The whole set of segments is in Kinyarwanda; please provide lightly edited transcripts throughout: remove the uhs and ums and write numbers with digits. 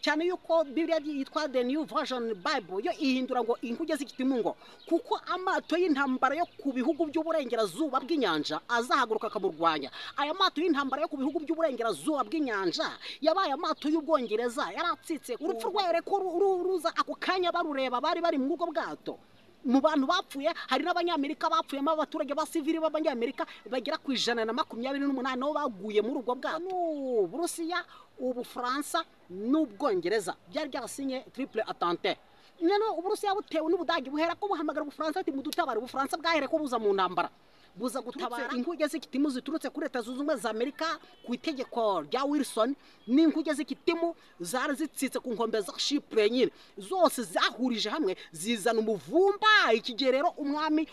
cyane yuko Bibiliya yitwa The New Version Bible yo ihindura ngo inkuge z'igitimu ngo kuko amato y'intambara yo ku bihugu by'uburengerazuba bw'inyanja azahaguruka akamurwanya. Aya mato y'intambara yo ku bihugu by'uburengerazuba bw'inyanja yabaye amato y'Ubwongereza yaratsitse urupfu rwayo reko ruza ako kanya barureba bari mu bwo bwato. Mu bantu bapfuye hari n'abanyamerika bapfuyemo abaturage ba civili b'abanyamerika bagera ku 128 nabo baguye muri ubwo bwato. Burusiya, Ubufaransa n'Ubwongereza byari byarasinye triple attente. None Uburusiya butewe n'Ubudage buhera ko buhamagara Ubufaransa ati mudutabare. Ubufaransa bwahere ko buza mu ntambara buza gutabara inkuge z'igitimu ziturutse kuri Leta Zunze Ubumwe za Amerika ku itegeko rya Wilson. N'inkuge z'igitimu zari zitsitse ku nkombe za Chypre nyine zose zahurije hamwe zizana umuvumba. Iki gihe rero umwami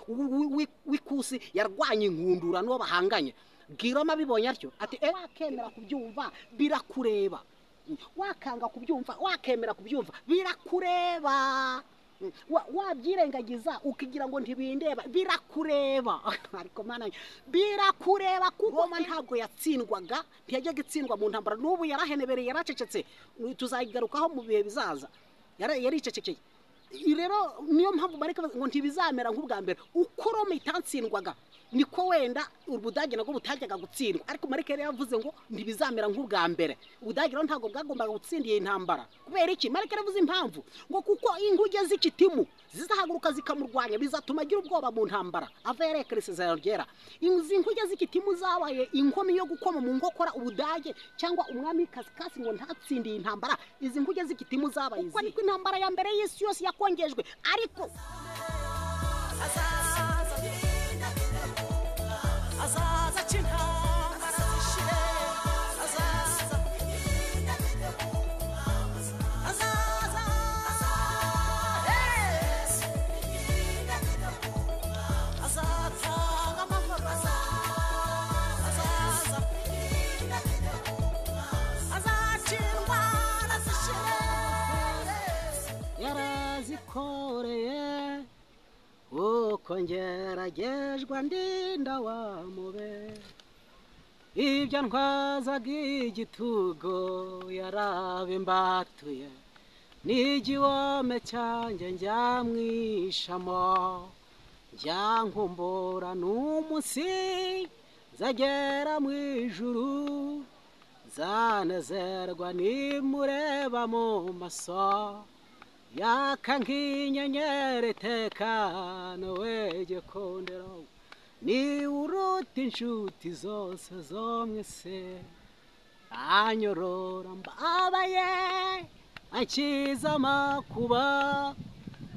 w'ikusi yarwanye inkundura n'uwo bahanganye. Bwiroma bibonye atyo ati wakemera kubyumva birakureba, wakanga kubyumva wakemera kubyumva birakureba, wabyirengagiza ukigira ngo ntibindeba birakureba. Ariko mana birakureba kuko Roma ntabwo yatsindwaga, ntiyajyaga itsindwa mu ntambara. N'ubu yarahenebereye yaracecetse, tuzayigarukaho mu bihe bizaza. Yaricecekeye. Rero niyo mpamvu bareka ngo ntibizamera nk'ubwa mbere. Uko Roma itatsindwaga niko wenda Ubudage nabwo butajyaga gutsindwa, ariko Marike yari yavuze ngo ntibizamera nk'ubwa mbere. Ubudage rero ntabwo bwagombaga gutsinda iyi ntambara. Kubera iki? Marike yavuze impamvu ngo kuko inkuge z'igitimu zizahaguruka zikamurwanya bizatuma agira ubwoba mu ntambara. Ava yerekera isezerano ryera. Izi nkuge z'igitimu zabaye inkomi yo gukoma mu nkokora Ubudage cyangwa umwami Kasikasi ngo ntatsinde iyi ntambara. Izi nkuge z'igitimu zabaye izi. Kuko niko intambara ya mbere y'isi yose yakongejwe. Ariko azaza cy'intambara zishire, azaza azatanga amahoro, azaza azacirwa zishire. Yarazikoreye uko ngeragejwe ndinda wa mube, ibyo ntwazaga igitugo yarabimbatuye, n'igihome cyanjye njyamwishamo, njyankumbura n'umunsi nzagera mu ijuru, zanezerwa nimureba mu maso yaka nk'inyenyeri tekano wegekondera, ni uruta inshuti zose zo mwese, anyorora mbabaye ankiza amakuba,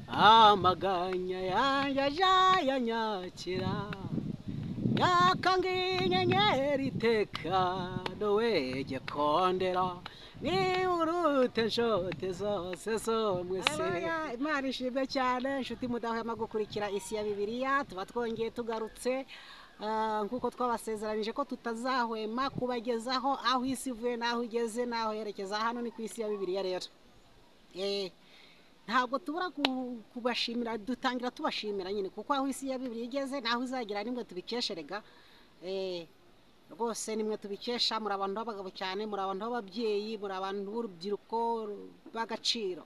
amaganya yanjye ajayanyakira, yaka nk'inyenyeri tekano wegekondera, ni uruta inshuti zose zo mwese. Imana ishimwe cyane inshuti mudahwema gukurikira isi ya Bibiliya. Tuba twongeye tugarutse nkuko twabasezeranyije ko tutazahwema kubagezaho aho isi ivuye n'aho igeze n'aho yerekeza. Hano ni ku isi ya Bibiliya rero. Ntabwo tubura kubashimira, dutangira tubashimira nyine kuko aho isi ya Bibiliya igeze n'aho izagira nimwe tubikesherega. Rwose nimwe tubikesha. Muri abantu b'abagabo cyane, muri abantu b'ababyeyi, muri abantu b'urubyiruko b'agaciro.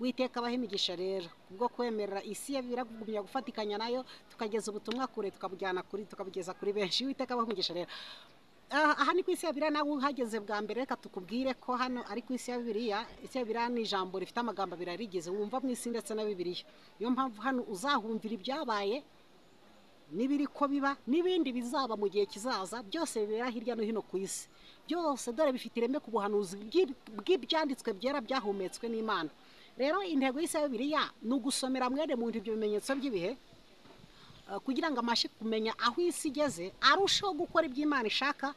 Witeka abaha imigisha rero kubwo kwemerera isi ya Bibiliya kugumya gufatikanya nayo, tukageza ubutumwa kure tukabugeza kuri benshi. Witeka abaha imigisha rero. Aha ni ku isi ya Bibiliya, nawe uhageze bwa mbere reka tukubwire ko hano ari ku isi ya Bibiliya. Isi ya Bibiliya ni ijambo rifite amagambo abiri arigeze wumva mu isi ndetse na Bibiliya. Niyo mpamvu hano uzahumvira ibyabaye n'ibiri ko biba n'ibindi bizaba mu gihe kizaza. Byose bibera hirya no hino ku isi. Byose dore bifite ireme ku buhanuzi bw'ibyanditswe byera byahumetswe n'Imana. Rero intego y'isi ya Bibiliya ni ugusomera mwene muntu ibyo bimenyetso by'ibihe kugira ngo amashe kumenya aho isi igeze, arushaho gukora ibyo Imana ishaka,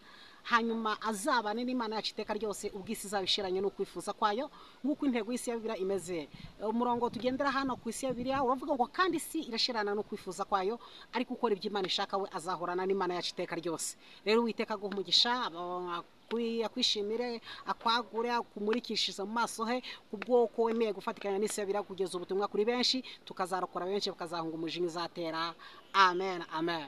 hanyuma azabane n'Imana yacu iteka ryose ubwo isi izabishiranye no kwifuza kwayo. Nk'uko intego y'isi ya Bibiliya imeze, umurongo tugendera hano ku isi ya Bibiliya uravuga ngo kandi isi irashirana no kwifuza kwayo, ariko ukora ibyo Imana ishaka we azahorana n'Imana yacu iteka ryose. Rero Uwiteka aguha umugisha, akwishimire, akwagure, akumurikishize mu maso he kubwoko wemeye gufatikanya n'isi ya Bibiliya kugeza ubutumwa kuri benshi, tukazarokora benshi bakazahunga umujinya uzatera. Amen, amen.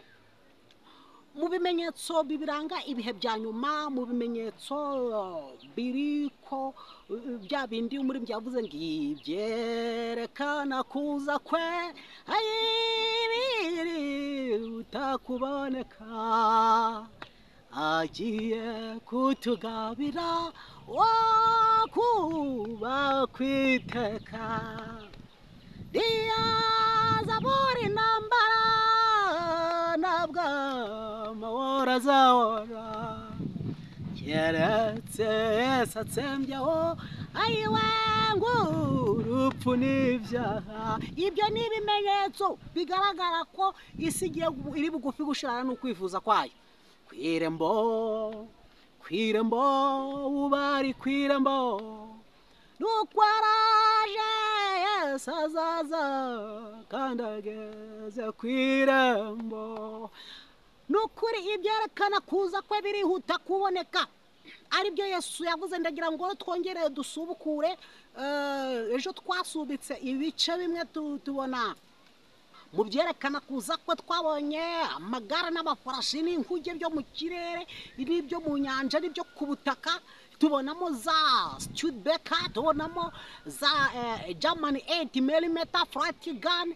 mu bimenyetso bibiranga ibihe bya nyuma, mu bimenyetso biriko bya bindi umuririmbyi yavuze ngo ibyerekana kuza kwe ayibiri utakuboneka agiye kutugabira wakuba kwiteka diyaza buri ntambara ntabwo amahoro azahora keretse Yesu atsembyeho ayiwe ngo urupfu n'ibyaha. Ibyo ni ibimenyetso bigaragara ko isi iri bugufi gushirana n'ukwifuza kwayo. Kwirembo ubari kwirembo nukwaraje Yesu azaza kandi ageze kwirembo. Nukuri ibyerekana kuza kwe birihuta kuboneka, aribyo Yesu yavuze. Ndagira ngo twongere dusubukure. Ejo twasubitse ibice bimwe tubona mu byerekana kuza kwe twabonye amagare n'amafarashi n'inkuge byo mu kirere n'ibyo mu nyanja n'ibyo ku butaka. Tubonamo za Studebaker, tubonamo za German 8mm flight gun,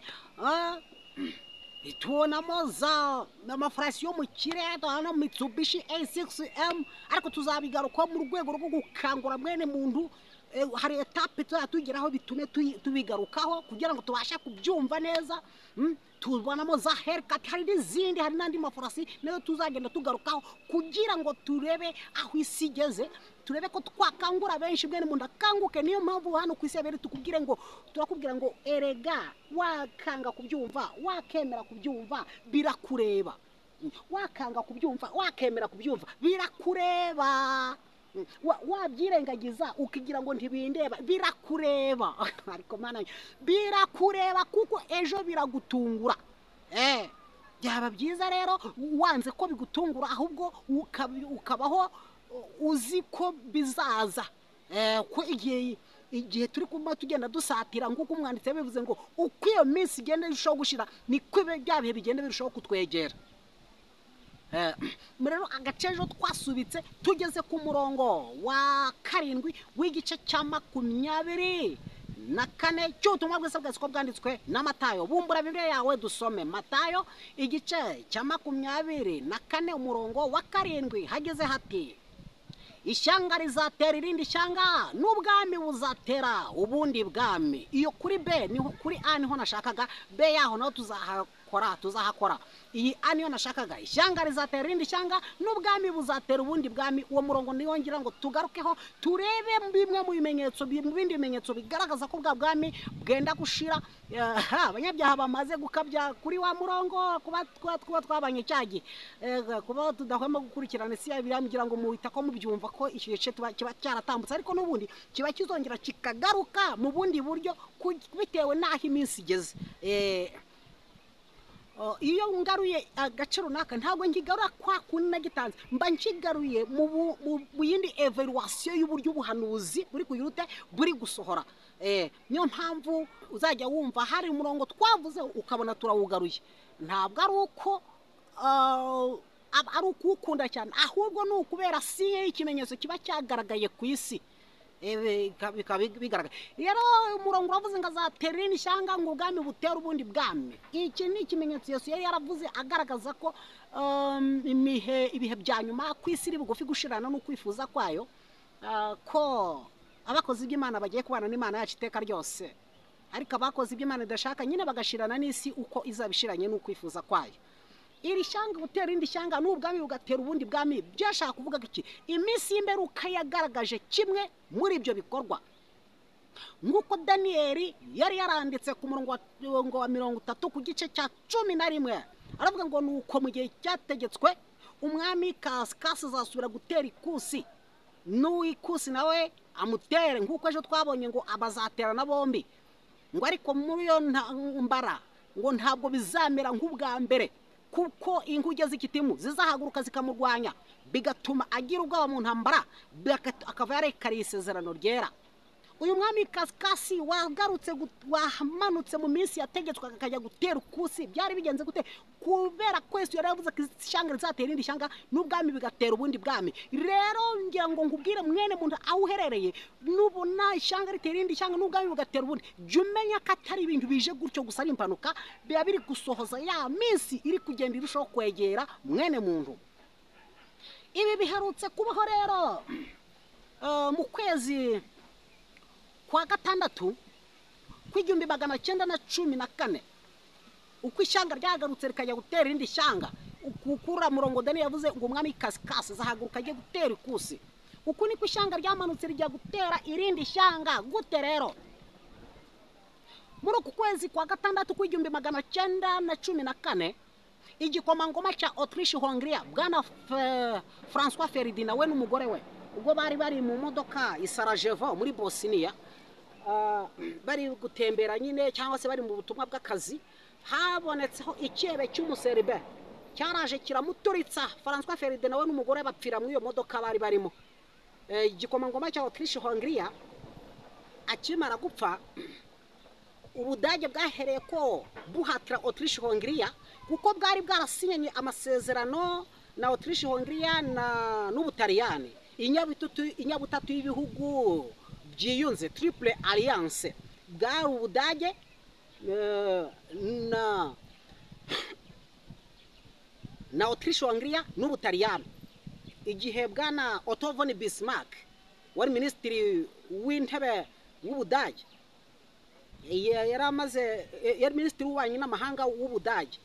tubonamo za amafarashi yo mu kirere, tubona Mitsubishi A6M. Ariko tuzabigarukaho mu rwego rwo gukangura mwene muntu. Hari etape tugeraho bitume tubigarukaho kugira ngo tubashe kubyumva neza. Tubonamo za Hellcat, hari n'izindi, hari n'andi mafarasi nayo tuzagenda tugarukaho kugira ngo turebe aho isi igeze, turebe ko twakangura benshi mwene muntu akanguke. Niyo mpamvu hano ku isi yabere turakubwira ngo erega wakanga kubyumva wakemera kubyumva birakureba, wakanga kubyumva wakemera kubyumva birakureba, wabyirengagiza ukigira ngo ntibindeba birakureba. Ariko mana birakureba kuko ejo biragutungura. Byaba byiza rero wanze ko bigutungura, ahubwo ukabaho uzi ko bizaza. Ko igihe turi kuma tugenda dusatira nguko umwanditse bivuze ngo uko iyo minsi igenda irushaho gushira niko bya bihe bigenda birushaho kutwegera. Murero agace ejo twasubitse tugeze ku murongo wa 7 w'igice cya 24 cy'ubutumwa bwiza bwanditswe bwanditswe na Matayo. Bumbura Bibiliya yawe dusome Matayo igice cya 24 umurongo wa 7. Hageze hati ishyanga rizatera irindi shyanga n'ubwami buzatera ubundi bwami. Iyo kuri B niho kuri A niho nashakaga, B yaho naho tuzahakora. Iyi A niyo nashakaga, ishyanga rizatera irindi shyanga n'ubwami buzatera ubundi bwami. Uwo murongo niyo ngira ngo tugarukeho turebe bimwe mu bimenyetso, bindi bimenyetso bigaragaza ko bwa bwami bwenda gushira. Abanyabyaha bamaze gukabya kuri wa murongo, kuba twabanye cyagi, kuba tudahwema gukurikirana isi yabiramgira ngo muhita ko mubyumva ko ikice kiba cyaratambutse, ariko n'ubundi kiba kizongera kikagaruka mu bundi buryo bitewe n'aho iminsi igeze. Iyo ngaruye agace runaka ntabwo ngigarura kwa kundi nagitanze, mba nkigaruye mu yindi evaluation y'uburyo ubuhanuzi buri kuyirute buri gusohora. Niyo mpamvu uzajya wumva hari umurongo twavuze ukabona turawugaruye. Ntabwo ari ukukunda cyane, ahubwo ni ukubera si ikimenyetso kiba cyagaragaye ku isi. Bigaragara rero umurongo uravuze ngo azatera irindi shyanga ngo ubwami butera ubundi bwami. Iki ni ikimenyetso Yesu yari yaravuze agaragaza ko ibihe bya nyuma ku isi iri bugufi gushirana n'ukwifuza kwayo, ko abakozi b'Imana bagiye kubana n'Imana yacu iteka ryose, ariko abakozi b'Imana idashaka nyine bagashirana n'isi uko izabishiranye n'ukwifuza kwayo. Iri shyanga gutera irindi shyanga n'ubwami bugatera ubundi bwami byashaka kuvuga iki? Iminsi y'imperuka yagaragaje kimwe muri ibyo bikorwa, nk'uko Daniyeli yari yaranditse ku murongo wa 30 ku gice cya 11. Aravuga ngo nuko mu gihe cyategetswe umwami Kasikasi azasubira gutera ikusi, n'uwikusi nawe amutere, nk'uko ejo twabonye ngo abazaterana bombi. Ngo ariko muri yo mbara ngo ntabwo bizamera nk'ubwa mbere, kuko inkuge z'ikitimu zizahaguruka zikamurwanya, bigatuma agira ubwoba mu ntambara, akava yarekariye isezerano ryera. uyu mwami Kasikasi wagarutse wamanutse mu minsi yategetswe akajya gutera ukusi byari bigenze gute kubera kwese yari yavuze ko ishyanga rizatera indi shyanga n'ubwami bigatera ubundi bwami rero ngira ngo ngubwire mwene muntu aho uherereye nubona ishyanga ritera indi shyanga n'ubwami bigatera ubundi jya umenya ko atari ibintu bije gutyo gusa ari impanuka biba biri gusohoza ya minsi iri kugenda irushaho kwegera mwene muntu ibi biherutse kubaho rero mu kwezi kwa gatandatu kw'igihumbi 1914 uko ishyanga ryagarutse rikajya gutera indi shyanga ukura murongo Dani yavuze ngo umwami Kasikasi zahaguruka agiye gutera ikusi uko niko ishyanga ryamanutse rijya gutera irindi shyanga gute rero muri uku kwezi kwa gatandatu kw'igihumbi 1914 igikomangoma cya Autriche Hongria bwana François Ferdinand we n'umugore we ubwo bari mu modoka i Sarajevo muri Bosnia bari gutembera nyine cyangwa se bari mu butumwa bw'akazi habonetseho icyebe cy'umuserbe cyaraje kiramuturitsa François Ferdinand we n'umugore bapfira muri iyo modoka bari barimo igikomangoma cya Autriche Hongria akimara gupfa Ubudage bwahereye ko buhatira Autriche Hongria kuko bwari bwarasinyanye amasezerano na Autriche Hongria n'Ubutaliyani inyabutatu y'ibihugu byiyunze Triple Alliance bwari Ubudage na Autriche Hongria n'Ubutaliyani igihe bwana Otto von Bismarck wari minisitiri w'intebe w'Ubudage yari minisitiri w'ububanyi n'amahanga w'Ubudage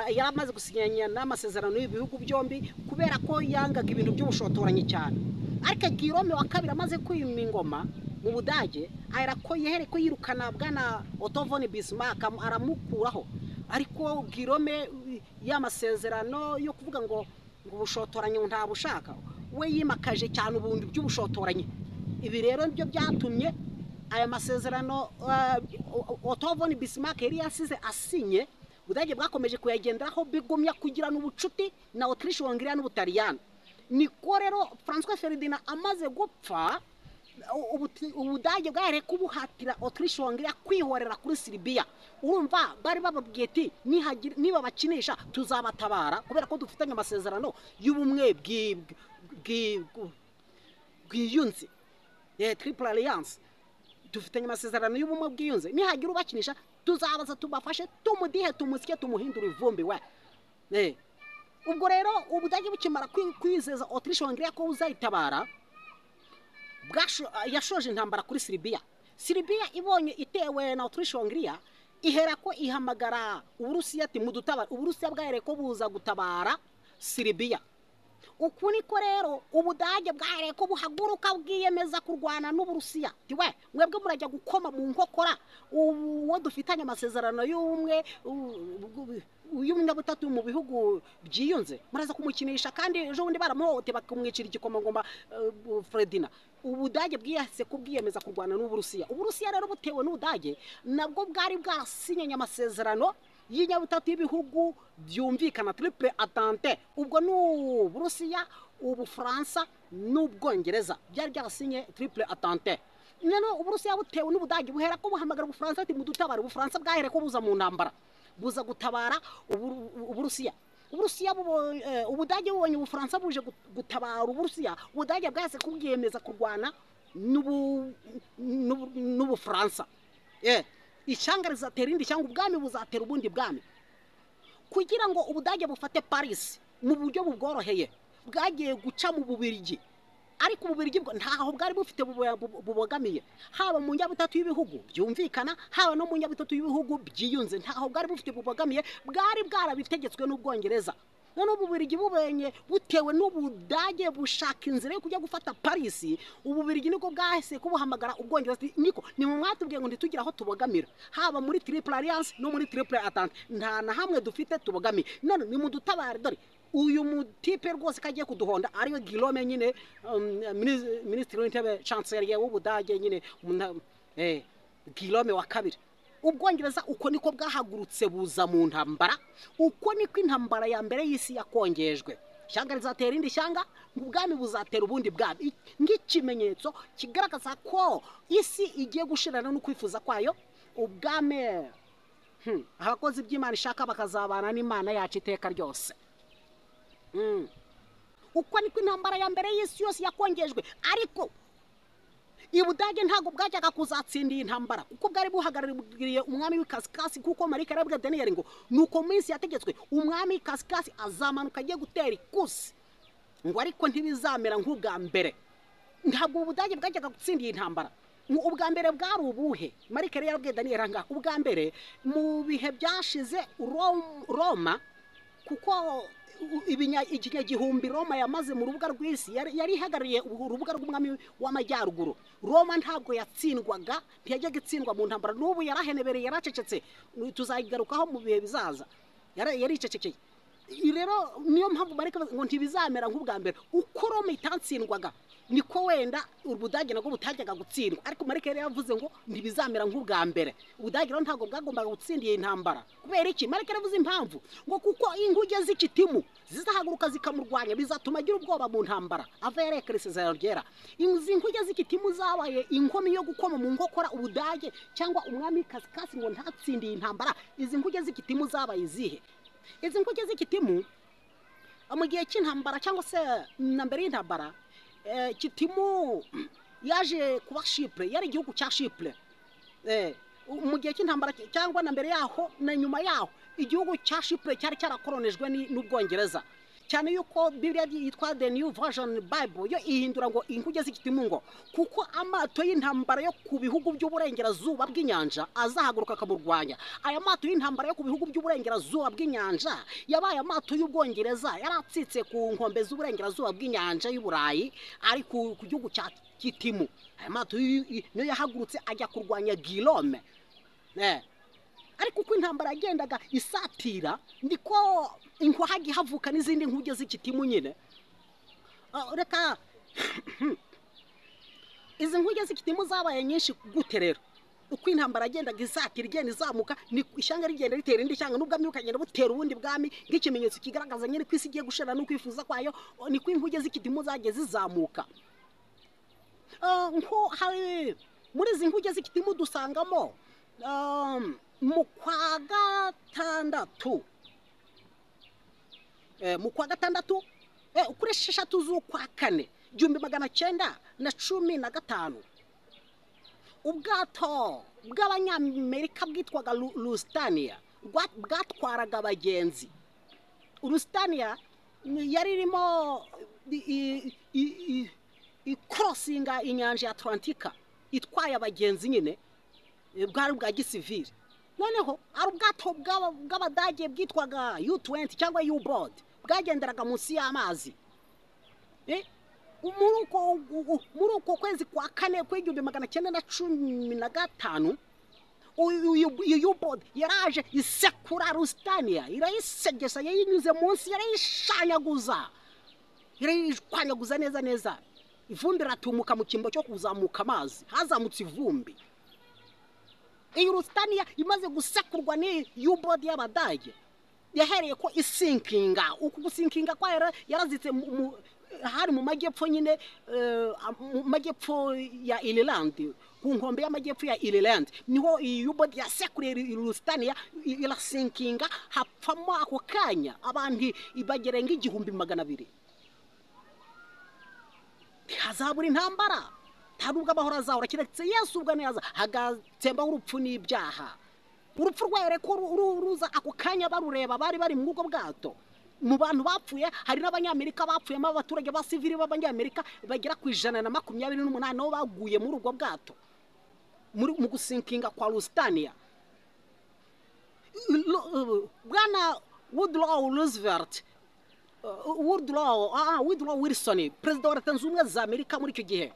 yari amaze gusinyanya n'amasezerano y'ibihugu byombi kubera ko yangaga ibintu by'ubushotoranyi cyane ariko Guillaume wa kabiri amaze kwima ingoma mu Budage ko yehere ko yirukana bwana Otto von Bismarck aramukuraho ariko Guillaume y'amasezerano yo kuvuga ngo ubushotoranyi nta bushaka we yimakaje cyane ubundi by'ubushotoranyi ibi rero nibyo byatumye aya masezerano Otto von Bismarck yari yasize asinye Ubudage bwakomeje kuyagenderaho bigumya kugira n'ubucuti na Autriche Hongria n'Ubutaliyani niko rero François Ferdinand amaze gupfa Ubudage bwahereye kubuhatira Autriche Hongria kwihorera kuri Serbia urumva bari bababwiye ati niba bakinisha tuzabatabara kubera ko dufitanye amasezerano y'ubumwe bwiyunze Triple Alliance dufitanye amasezerano y'ubumwe bwiyunze nihagira ubakinisha tuzabaza tubafashe tumudihe tumusike tumuhindura ivumbi we ubwo rero Ubudage bukimara kwizeza Autriche Hongria ko uzayitabara yashoje intambara kuri Serbia ibonye itewe na Autriche Hongria ihera ko ihamagara Uburusiya ati mudutabara Uburusiya bwahereye ko buza gutabara Serbia uku niko rero Ubudage bwahereye ko buhaguruka bwiyemeza kurwana n'Uburusiya tiwe mwebwe murajya gukoma mu nkokora uwo dufitanye amasezerano y'umwe y'umunyabutatu mu bihugu byiyunze muraza kumukinisha kandi ejo bundi baramuhote bakumwicira igikomangoma Ferdinand Ubudage bwiyase ko bwiyemeza kurwana n'Uburusiya Uburusiya rero butewe n'Ubudage nabwo bwari bwasinyanye amasezerano y'inyabutatu y'ibihugu byumvikana Triple Entente ubwo n'Uburusiya Ubufaransa n'Ubwongereza byari byarasinye Triple Entente none Uburusiya butewe n'Ubudage buhera ko buhamagara Ubufaransa ati mudutabara Ubufaransa bwahere ko buza mu ntambara buza gutabara Uburusiya Ubudage bubonye Ubufaransa buje gutabara Uburusiya Ubudage bwase kubwiyemeza kurwana n'Ubufaransa ishyanga rizatera indi shyanga ubwami buzatera ubundi bwami kugira ngo Ubudage bufate Paris mu buryo bubworoheye bwagiye guca mu Bubirigi ariko Ububirigi ntaho bwari bufite bubogamiye haba mu nyabutatu y'ibihugu byumvikana haba no mu nyabutatu y'ibihugu byiyunze ntaho bwari bufite bubogamiye bwari bwarabitegetswe n'Ubwongereza none Ububirigi bubenye butewe n'Ubudage bushaka inzira yo kujya gufata Paris Ububirigi niko bwahise kubuhamagara Ubwongereza niko ni mu mwatubwiye ngo ntitugira aho tubogamira haba muri Triple Alliance no muri Triple Entente nta na hamwe dufite tubogamiye none ni mu dutabare dore uyu mutipe rwose kagiye kuduhonda ariyo Guillaume nyine minisitiri w'intebe chancelier w'Ubudage nyine Guillaume wa kabiri Ubwongereza uko niko bwahagurutse buza mu ntambara uko niko intambara ya mbere y'isi yakongejwe ishyanga rizatera irindi shyanga, ubwami buzatera ubundi bwami, nk'ikimenyetso kigaragaza ko isi igiye gushirana no kwifuza kwayo. Ubwami abakozi by'Imana ishaka bakazabana n'Imana yacu iteka ryose. Uko niko intambara ya mbere y'isi yose yakongejwe, ariko Ubudage ntago bwajyaga kuzatsinda iyi ntambara kuko bwari buhagarariye umwami w'ikasikasi, kuko Marika yarabwiye Daniel ngo nuko minsi yategetswe umwami w'ikasikasi azamanuka agiye gutera ikusi, ngo ariko ntibizamera nk'ubwa mbere. Ntabwo Ubudage bwajyaga gutsinda iyi ntambara. Ubwa mbere bwari ubuhe? Marika yarabwiye Daniel anga ubwa mbere mu bihe byashize Roma, kuko ikinyagihumbi Roma yamaze mu rubuga rw'isi yari ihagarariye urubuga rw'umwami w'amajyaruguru. Roma ntabwo yatsindwaga, ntiyajyaga itsindwa mu ntambara, n'ubu yarahenebereye, yaracecetse, tuzayigarukaho mu bihe bizaza, yaricecekeye. Rero niyo mpamvu Marika ngo ntibizamera nk'ubwa mbere. Uko Roma itatsindwaga niko wenda Ubudage nabwo butajyaga gutsindwa, ariko Marika yari yavuze ngo ntibizamera nk'ubwa mbere. Ubudage rero ntabwo bwagombaga gutsinda iyi ntambara. Kubera iki? Marika yavuze impamvu ngo kuko inguge z'ikitimu zizahaguruka zikamurwanya, bizatuma agira ubwoba mu ntambara, ava yerekera isezerano ryera. Izi inguge z'ikitimu zabaye inkomi yo gukoma mu nkokora Ubudage cyangwa umwami w'ikasikasi ngo ntatsinde iyi ntambara. Izi inguge z'ikitimu zabaye izihe? Izi inguge z'ikitimu mu gihe cy'intambara cyangwa se na mbere y'intambara, Kitimu yaje kuba Chypre, yari igihugu cya Chypre. Mu gihe cy'intambara cyangwa na mbere yaho na nyuma yaho, igihugu cya Chypre cyari cyarakoronejwe n'Ubwongereza, cyane yuko Bibiliya yitwa The New Version Bible yo ihindura ngo inguge z'ikitimu ngo kuko amato y'intambara yo ku bihugu by'uburengerazuba bw'inyanja azahaguruka akamurwanya. Aya mato y'intambara yo ku bihugu by'uburengerazuba bw'inyanja yabaye amato y'Ubwongereza, yaratsitse ku nkombe z'uburengerazuba bw'inyanja y'Uburayi, ari ku gihugu cya Kitimu. Aya mato niyo yahagurutse ajya kurwanya Guillaume. Ariko uko intambara yagendaga isatira, ndiko inkwahagi havuka n'izindi nkuge z'ikitimu nyine. Reka izi nkuge z'ikitimu zabaye nyinshi gute rero? Uko intambara yagendaga isatira, igenda izamuka, ni ishyanga rigenda ritera indi shyanga, n'ubwami bukagenda butera ubundi bwami, nk'ikimenyetso kigaragaza nyine ko isi igiye gushira no kwifuza kwayo. Niko inkuge z'ikitimu zagiye zizamuka. Nko hari muri izi nkuge z'ikitimu dusangamo mu kwa gatandatu kuri 6 z'ukwa kane 1915, ubwato bw'Abanyamerika bwitwaga Lusitania bwatwaraga abagenzi. Lusitania yari irimo ikorosinga inyanja ya Atlantika, itwaye abagenzi nyine, bwari bwa gisivili. Noneho ari ubwato bw'Abadage bwitwaga U-20 cyangwa U-boat, bwagenderaga munsi y'amazi. Muri uko kwezi kwa kane kwa1915, U-boat yaraje isekura Lusitania, irayisegesa, yayinyuze munsi, yarayishanyaguza neza. Ivumbi ratumuka mu kimbo cyo kuzamuka amazi, hazamutse ivumbi. Iyi Lusitania imaze gusekurwa ni U-boat y'Abadage, yahereye ko isinkinga. Uku gusinkinga kwa yarazitse hari mu majyepfo nyine, mu majyepfo ya Ireland, ku nkombe y'amajyepfo ya Ireland, niho iyi U-boat yasekuriye Lusitania, irasinkinga, hapfamo ako kanya abantu bagerenga 200,000. Hazabura intambara, ntabwo amahoro azahora, kiretse Yesu ubwo neza hagatsembaho urupfu n'ibyaha. Urupfu rwayo ko ruza ako kanya barureba, bari mu bwo bwato. Mu bantu bapfuye hari n'Abanyamerika bapfuyemo, abaturage ba civili b'Abanyamerika bagera ku 128 nabo baguye muri ubwo bwato mu gusinkinga kwa Lusitania. Bwana Woodrow Wilson, perezida wa Leta Zunze Ubumwe za Amerika muri icyo gihe,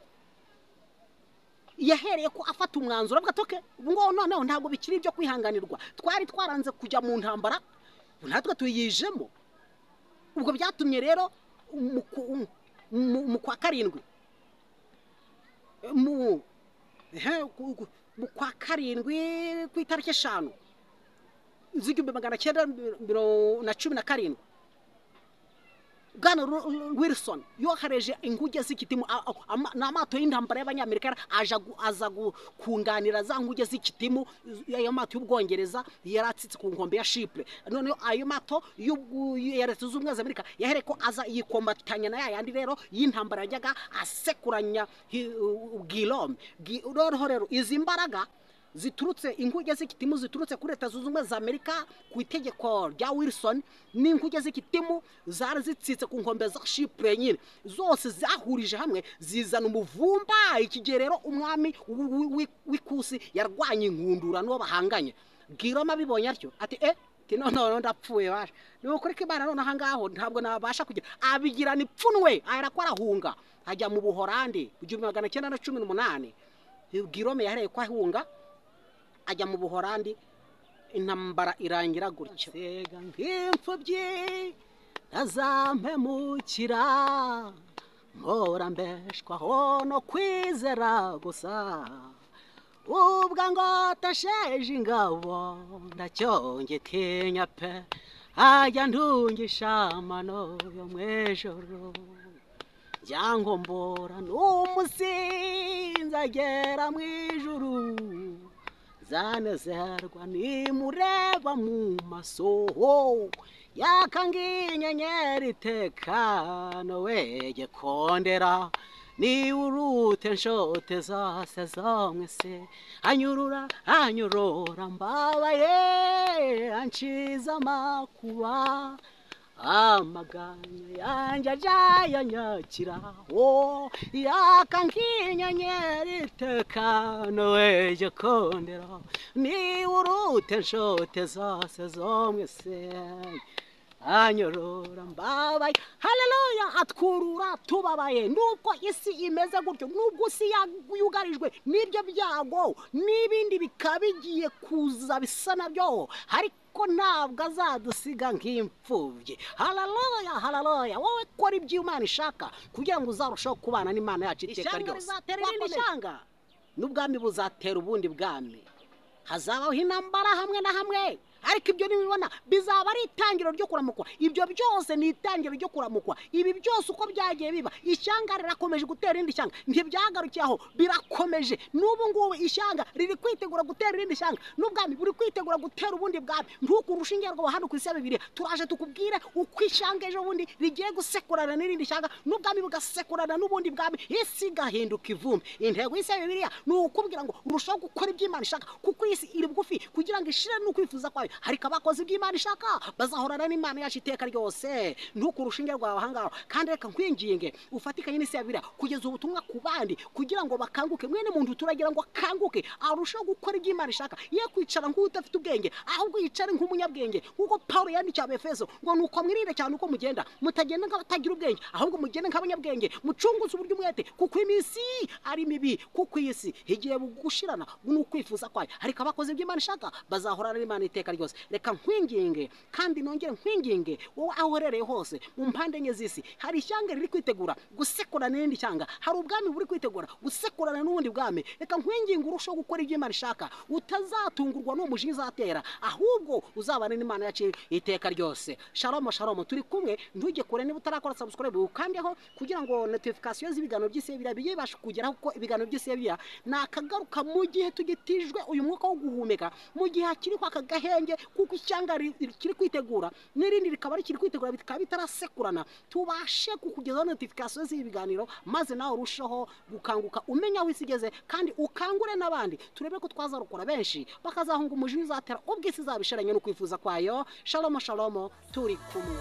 yahereye ko afata umwanzuro avuga atoke ngo noneho ntabwo bikiri ibyo kwihanganirwa, twari twaranze kujya mu ntambara, natwe tuyijemo. Ubwo byatumye rero mu kwa karindwi ku itariki 5 z'Igihumbi 1917, Bwana Wilson yohereje inguge z'ikitimu n'amato y'intambara y'abanyamerika aza kunganira za nguge z'ikitimu ayo mato y'Ubwongereza yaratsitse ku nkombe ya Chypre. None ayo mato yaretse z'Ubumwe za Amerika yahereko aza yikombatanya na yandi rero y'intambara yajyaga asekuranya Guillaume. Rero izi mbaraga ziturutse inguge z'ikitimu ziturutse kuri Leta Zunze Ubumwe za Amerika ku itegeko rya Wilson, n'inguge z'ikitimu zari zitsitse ku nkombe za Chypre nyine, zose zahurije hamwe zizana umuvumba. Iki gihe rero umwami w'ikusi yarwanye inkundura n'uwo bahanganye. Guillaume abibonye atyo ati none ndapfuye basha, ni ukuri ko Imana none aha ngaho ntabwo nabasha kugira, abigirana ipfunwe ahera ko arahunga ajya mu Buholandi mu 1918. Guillaume yahereye ko ahunga ajya mu Buholandi, intambara irangira gutyo. Sega nk'imfubyi azampemukira, mpora mbeshwaho no kwizera gusa, ubwo ngo tasheje ingabo ndacyongetinya pe, ajya ntungisha amano yo mw'ijoro, byangombora n'umusinzi agera mw'ijuru, zanezerwa nimureba mu maso yakanginyenyeri tekano wegekondera, ni urute nshote zose zomwese, anyurora mbabaye anciza amakuba, amaganya yanjye ajayanyakira yakankinyenyeri tekano wegekondera, ni urute nshote zose zomwese, anyorora mbabaye. Haleluya! Atwurura tubabaye nubwo isi imeze gutyo, nubwo isi yugarijwe n'ibyo byago n'ibindi bikabigiye kuza bisa nabyo, ariko ntabwo azadusiga nk'imfubyi. Haleluya, haleluya! Wowe kora ibyo Imana ishaka kugira ngo uzarusheho kubana n'Imana yacu iteka ryose. N'ubwami buzatera ubundi bwami, hazabaho intambara hamwe na hamwe, ariko ibyo nibibona bizaba ari itangiro ryo kuramukwa. Ibyo byose ni itangiro ryo kuramukwa. Ibi byose uko byagiye biba, ishyanga rirakomeje gutera irindi shyanga, ntibyagarukiye aho, birakomeje. N'ubu ngubu ishyanga riri kwitegura gutera irindi shyanga, n'ubwami buri kwitegura gutera ubundi bwami. Ntuku urushinge rwo hano ku isi ya Bibiliya turaje tukubwire uko ishyanga ejo bundi rigiye gusekurana n'irindi shyanga, n'ubwami bugasekurana n'ubundi bwami, isi gahinduka ivumbi. Intego y'isi ya Bibiliya ni ukubwira ngo urushaho gukora ibyo Imana ishaka, kuko isi iri bugufi kugira ngo ishire n'ukwifuza kwayo, ariko abakozi by'Imana ishaka bazahorana n'Imana yacu iteka ryose. Ntuku urushinge rwawe ahangaho, kandi reka nkwinginge ufatikanye n'isi ya Bibiliya kugeza ubutumwa ku bandi kugira ngo bakanguke. Mwene muntu turagira ngo akanguke arushaho gukora ibyo Imana ishaka, ye kwicara nk'udafite ubwenge, ahubwo yicare nk'umunyabwenge, nk'uko Paulo yandikiye Abefeso ngo nuko mwirinde cyane uko mugenda, mutagenda nk'abatagira ubwenge, ahubwo mugende nk'abanyabwenge, mucunguze uburyo umwete, kuko iminsi ari mibi, kuko iyi si igiye gushirana n'ukwifuza kwayo, ariko abakozi by'Imana ishaka bazahorana n'Imana iteka ryose. Reka nkwinginge kandi nongere nkwinginge, wowe aho uherereye hose mu mpande enye z'isi, hari ishyanga riri kwitegura gusekurana n'irindi shyanga, hari ubwami buri kwitegura gusekurana n'ubundi bwami. Reka nkwinginge urushaho gukora ibyo Imana ishaka, utazatungurwa n'umujinya izatera, ahubwo uzabane n'Imana yacu iteka ryose. Shalom shalom, turi kumwe. Ntujye kure, niba utarakora subscribe ukandeho kugira ngo notification z'ibiganiro by'isi bijye bibasha kugeraho, kuko ibiganiro by'isi nakagaruka mu gihe tugitijwe uyu mwuka wo guhumeka, mu gihe hakiri kwa kagahenge, kuko ishyanga kiri kwitegura n'irindi rikaba rikiri kwitegura, bikaba bitarasekurana. Tubashe kukugezaho notification z'ibiganiro, maze nawe urushaho gukanguka, umenya aho isi igeze, kandi ukangure n'abandi. Turebe ko twazarukora benshi bakazahunga umujinya uzatera ubwo isi izabishiranye no kwifuza kwayo. Shalom shalom, turi kumwe.